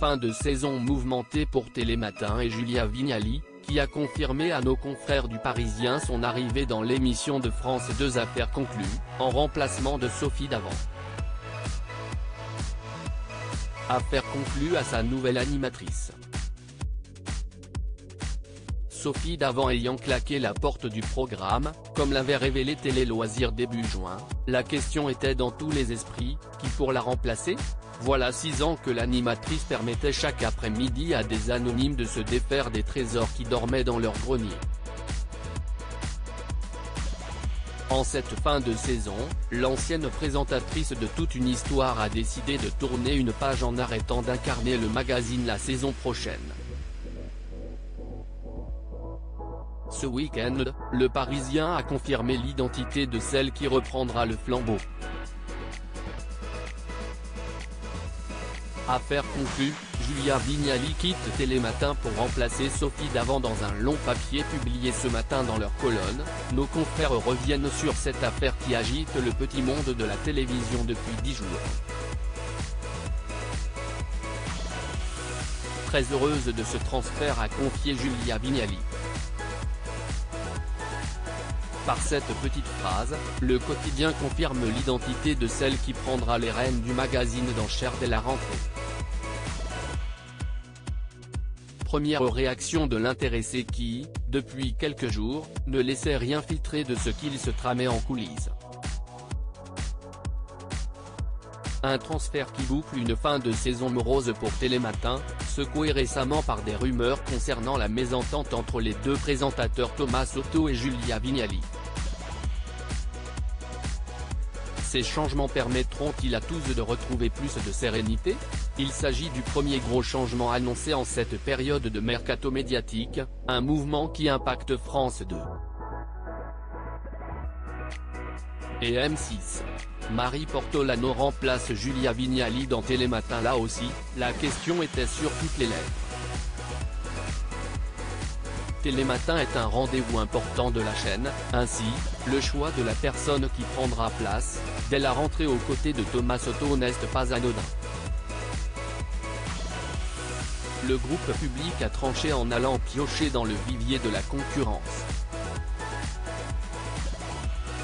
fin de saison mouvementée pour Télématin et Julia Vignali, qui a confirmé à nos confrères du Parisien son arrivée dans l'émission de France 2 Affaires conclues, en remplacement de Sophie Davant. Affaires conclues à sa nouvelle animatrice. Sophie Davant ayant claqué la porte du programme, comme l'avait révélé Télé Loisirs début juin, la question était dans tous les esprits, qui pour la remplacer ? Voilà 6 ans que l'animatrice permettait chaque après-midi à des anonymes de se défaire des trésors qui dormaient dans leur grenier. En cette fin de saison, l'ancienne présentatrice de Toute une histoire a décidé de tourner une page en arrêtant d'incarner le magazine la saison prochaine. Ce week-end, le Parisien a confirmé l'identité de celle qui reprendra le flambeau. Affaire conclue, Julia Vignali quitte Télématin pour remplacer Sophie Davant dans un long papier publié ce matin dans leur colonne. Nos confrères reviennent sur cette affaire qui agite le petit monde de la télévision depuis 10 jours. Très heureuse de ce transfert, a confié Julia Vignali. Par cette petite phrase, le quotidien confirme l'identité de celle qui prendra les rênes du magazine d'enchères dès la rentrée. Première réaction de l'intéressé qui, depuis quelques jours, ne laissait rien filtrer de ce qu'il se tramait en coulisses. Un transfert qui boucle une fin de saison morose pour Télématin, secoué récemment par des rumeurs concernant la mésentente entre les deux présentateurs Thomas Soto et Julia Vignali. Ces changements permettront-ils à tous de retrouver plus de sérénité ? Il s'agit du premier gros changement annoncé en cette période de mercato médiatique, un mouvement qui impacte France 2 et M6. Marie Portolano remplace Julia Vignali dans Télématin. Là aussi, la question était sur toutes les lèvres. Télématin est un rendez-vous important de la chaîne, ainsi, le choix de la personne qui prendra place, dès la rentrée aux côtés de Thomas Soto n'est pas anodin. Le groupe public a tranché en allant piocher dans le vivier de la concurrence.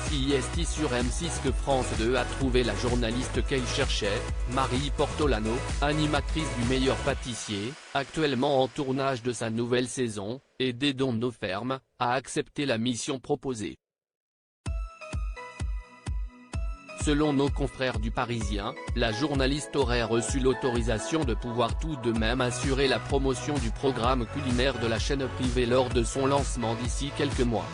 CIST sur M6 que France 2 a trouvé la journaliste qu'elle cherchait, Marie Portolano, animatrice du Meilleur Pâtissier, actuellement en tournage de sa nouvelle saison, et d'Aidons nos fermes, a accepté la mission proposée. Selon nos confrères du Parisien, la journaliste aurait reçu l'autorisation de pouvoir tout de même assurer la promotion du programme culinaire de la chaîne privée lors de son lancement d'ici quelques mois.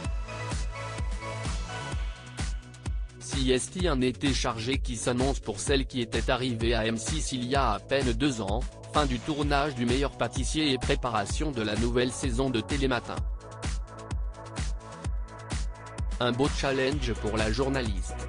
CIST, un été chargé qui s'annonce pour celle qui était arrivée à M6 il y a à peine 2 ans, fin du tournage du Meilleur Pâtissier et préparation de la nouvelle saison de Télématin. Un beau challenge pour la journaliste.